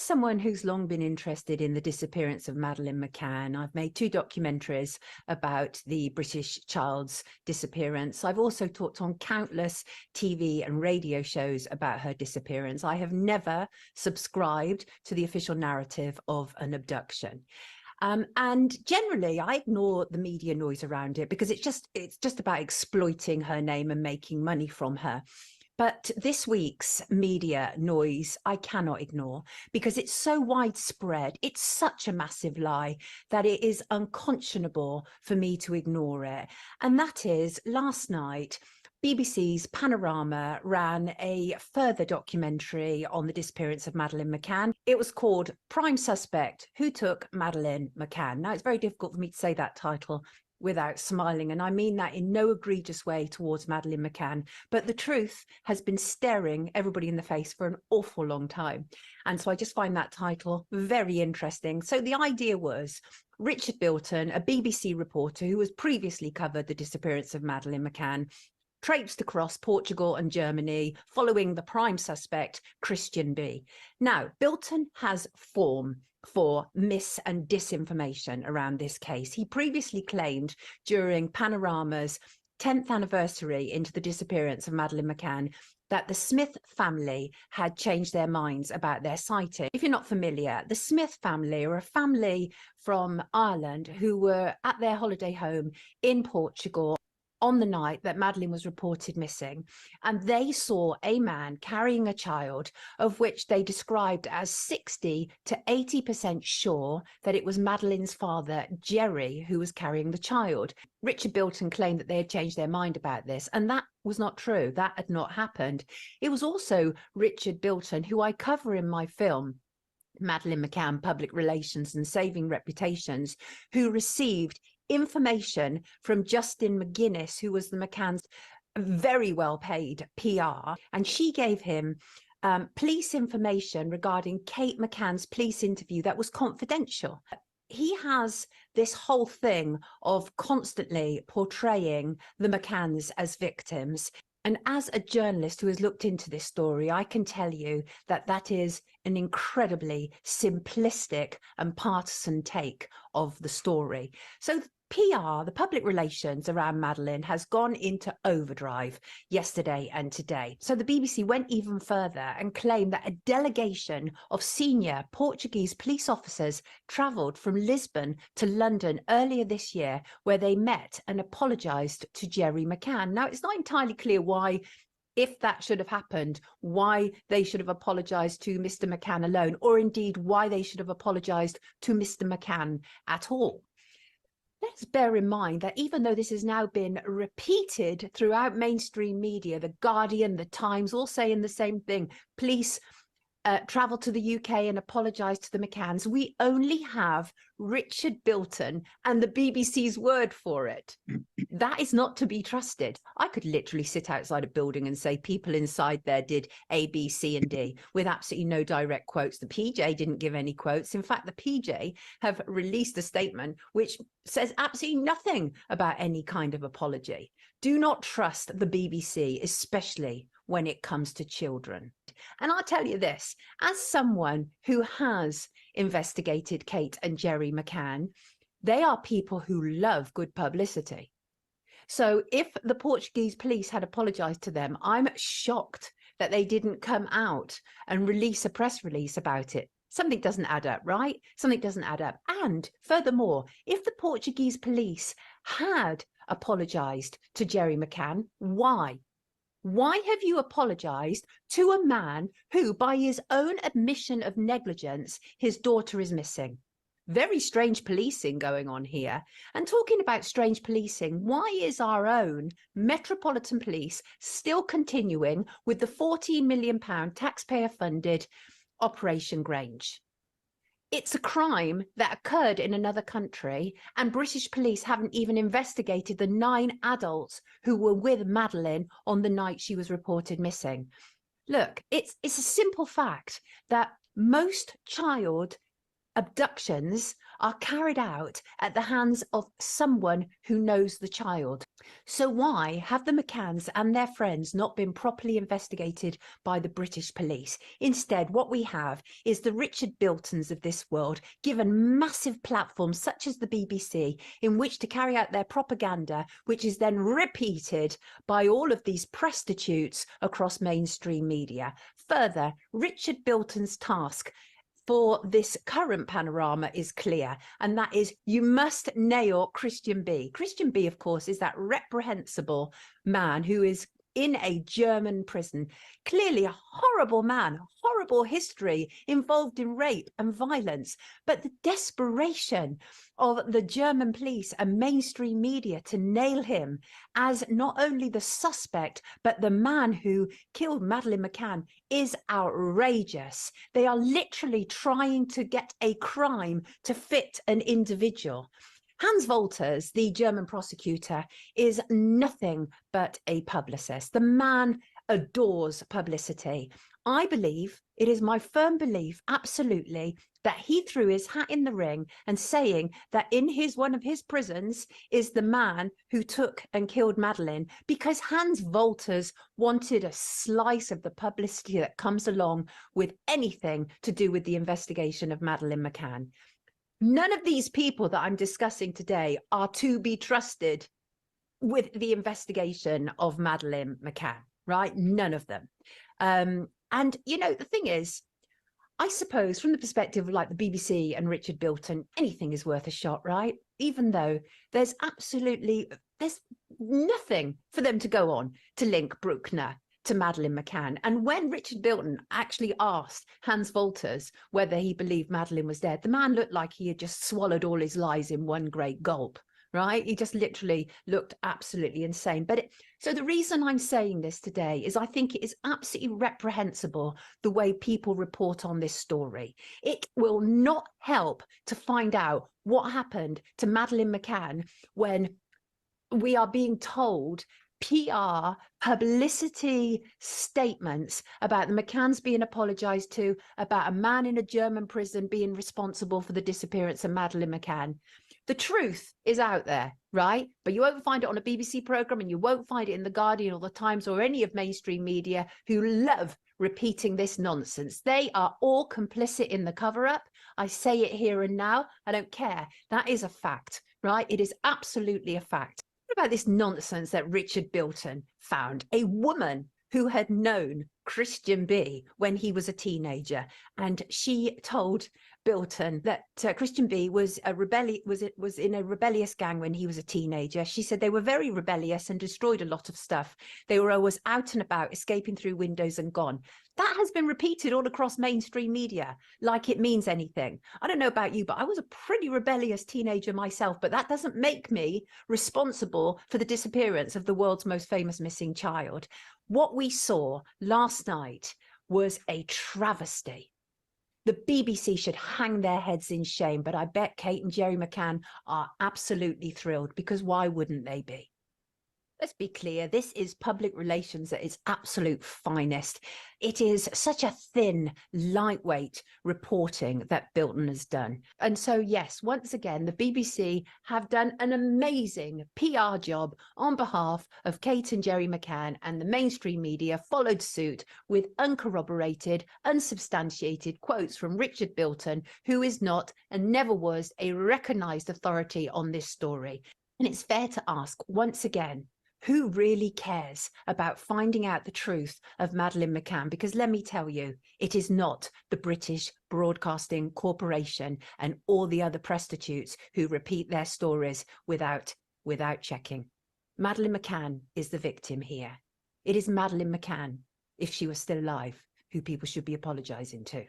Someone who's long been interested in the disappearance of Madeleine McCann. I've made 2 documentaries about the British child's disappearance. I've also talked on countless TV and radio shows about her disappearance. I have never subscribed to the official narrative of an abduction. And generally, I ignore the media noise around it because it's just about exploiting her name and making money from her. But this week's media noise, I cannot ignore because it's so widespread. It's such a massive lie that it is unconscionable for me to ignore it. And that is, last night, BBC's Panorama ran a further documentary on the disappearance of Madeleine McCann. It was called Prime Suspect, Who Took Madeleine McCann? Now, it's very difficult for me to say that title without smiling, and I mean that in no egregious way towards Madeleine McCann, but the truth has been staring everybody in the face for an awful long time. And so I just find that title very interesting. So the idea was Richard Bilton, a BBC reporter who has previously covered the disappearance of Madeleine McCann, traipsed across Portugal and Germany following the prime suspect, Christian B. Now, Bilton has form for mis and disinformation around this case. He previously claimed during Panorama's 10th anniversary into the disappearance of Madeleine McCann that the Smith family had changed their minds about their sighting. If you're not familiar, the Smith family are a family from Ireland who were at their holiday home in Portugal on the night that Madeleine was reported missing, and they saw a man carrying a child of which they described as 60 to 80% sure that it was Madeleine's father, Jerry, who was carrying the child. Richard Bilton claimed that they had changed their mind about this, and that was not true. That had not happened. It was also Richard Bilton, who I cover in my film, Madeleine McCann, Public Relations and Saving Reputations, who received information from Justin McGuinness, who was the McCann's very well paid PR, and she gave him police information regarding Kate McCann's police interview that was confidential. He has this whole thing of constantly portraying the McCanns as victims. And as a journalist who has looked into this story, I can tell you that that is an incredibly simplistic and partisan take of the story. So PR, the public relations around Madeleine, has gone into overdrive yesterday and today. So the BBC went even further and claimed that a delegation of senior Portuguese police officers travelled from Lisbon to London earlier this year, where they met and apologised to Jerry McCann. Now, it's not entirely clear why, if that should have happened, why they should have apologised to Mr. McCann alone, or indeed why they should have apologised to Mr. McCann at all. Let's bear in mind that even though this has now been repeated throughout mainstream media, The Guardian, The Times, all saying the same thing, police travel to the UK and apologise to the McCanns, we only have Richard Bilton and the BBC's word for it. That is not to be trusted. I could literally sit outside a building and say people inside there did A, B, C and D with absolutely no direct quotes. The PJ didn't give any quotes. In fact, the PJ have released a statement which says absolutely nothing about any kind of apology. Do not trust the BBC, especially when it comes to children. And I'll tell you this, as someone who has investigated Kate and Jerry McCann, they are people who love good publicity. So if the Portuguese police had apologised to them, I'm shocked that they didn't come out and release a press release about it. Something doesn't add up, right? Something doesn't add up. And furthermore, if the Portuguese police had apologised to Jerry McCann, why? Why have you apologised to a man who, by his own admission of negligence, his daughter is missing? Very strange policing going on here. And talking about strange policing, why is our own Metropolitan Police still continuing with the £14 million taxpayer-funded Operation Grange? It's a crime that occurred in another country, and British police haven't even investigated the 9 adults who were with Madeleine on the night she was reported missing. Look, it's a simple fact that most child abductions are carried out at the hands of someone who knows the child. So why have the McCanns and their friends not been properly investigated by the British police? Instead, what we have is the Richard Biltons of this world given massive platforms such as the BBC in which to carry out their propaganda, which is then repeated by all of these prostitutes across mainstream media. Further, Richard Bilton's task for this current panorama is clear, and that is you must nail Christian B. Christian B, of course, is that reprehensible man who is in a German prison. Clearly a horrible man, horrible history involved in rape and violence. But the desperation of the German police and mainstream media to nail him as not only the suspect, but the man who killed Madeleine McCann is outrageous. They are literally trying to get a crime to fit an individual. Hans Wolters, the German prosecutor, is nothing but a publicist. The man adores publicity. I believe, it is my firm belief, absolutely, that he threw his hat in the ring and saying that in one of his prisons is the man who took and killed Madeleine, because Hans Wolters wanted a slice of the publicity that comes along with anything to do with the investigation of Madeleine McCann. None of these people that I'm discussing today are to be trusted with the investigation of Madeleine McCann, right? None of them. And, you know, the thing is, I suppose from the perspective of like the BBC and Richard Bilton, anything is worth a shot, right? Even though there's nothing for them to go on to link Bruckner to Madeleine McCann. And when Richard Bilton actually asked Hans Wolters whether he believed Madeleine was dead, the man looked like he had just swallowed all his lies in one great gulp, right? He just literally looked absolutely insane. So the reason I'm saying this today is I think it is absolutely reprehensible the way people report on this story. It will not help to find out what happened to Madeleine McCann when we are being told PR publicity statements about the McCanns being apologized to, about a man in a German prison being responsible for the disappearance of Madeleine McCann. The truth is out there, right? But you won't find it on a BBC program, and you won't find it in The Guardian or The Times or any of mainstream media who love repeating this nonsense. They are all complicit in the cover-up. I say it here and now. I don't care. That is a fact, right? It is absolutely a fact. What about this nonsense that Richard Bilton found? A woman who had known Christian B when he was a teenager, and she told Bilton that Christian B was in a rebellious gang when he was a teenager. She said they were very rebellious and destroyed a lot of stuff. They were always out and about, escaping through windows and gone. That has been repeated all across mainstream media like it means anything. I don't know about you, but I was a pretty rebellious teenager myself, but that doesn't make me responsible for the disappearance of the world's most famous missing child. What we saw last night was a travesty. The BBC should hang their heads in shame, but I bet Kate and Jerry McCann are absolutely thrilled, because why wouldn't they be? Let's be clear, this is public relations at its absolute finest. It is such a thin, lightweight reporting that Bilton has done. And so, yes, once again, the BBC have done an amazing PR job on behalf of Kate and Jerry McCann, and the mainstream media followed suit with uncorroborated, unsubstantiated quotes from Richard Bilton, who is not and never was a recognised authority on this story. And it's fair to ask, once again, who really cares about finding out the truth of Madeleine McCann? Because let me tell you, it is not the British Broadcasting Corporation and all the other prostitutes who repeat their stories without checking. Madeleine McCann is the victim here. It is Madeleine McCann, if she was still alive, who people should be apologising to.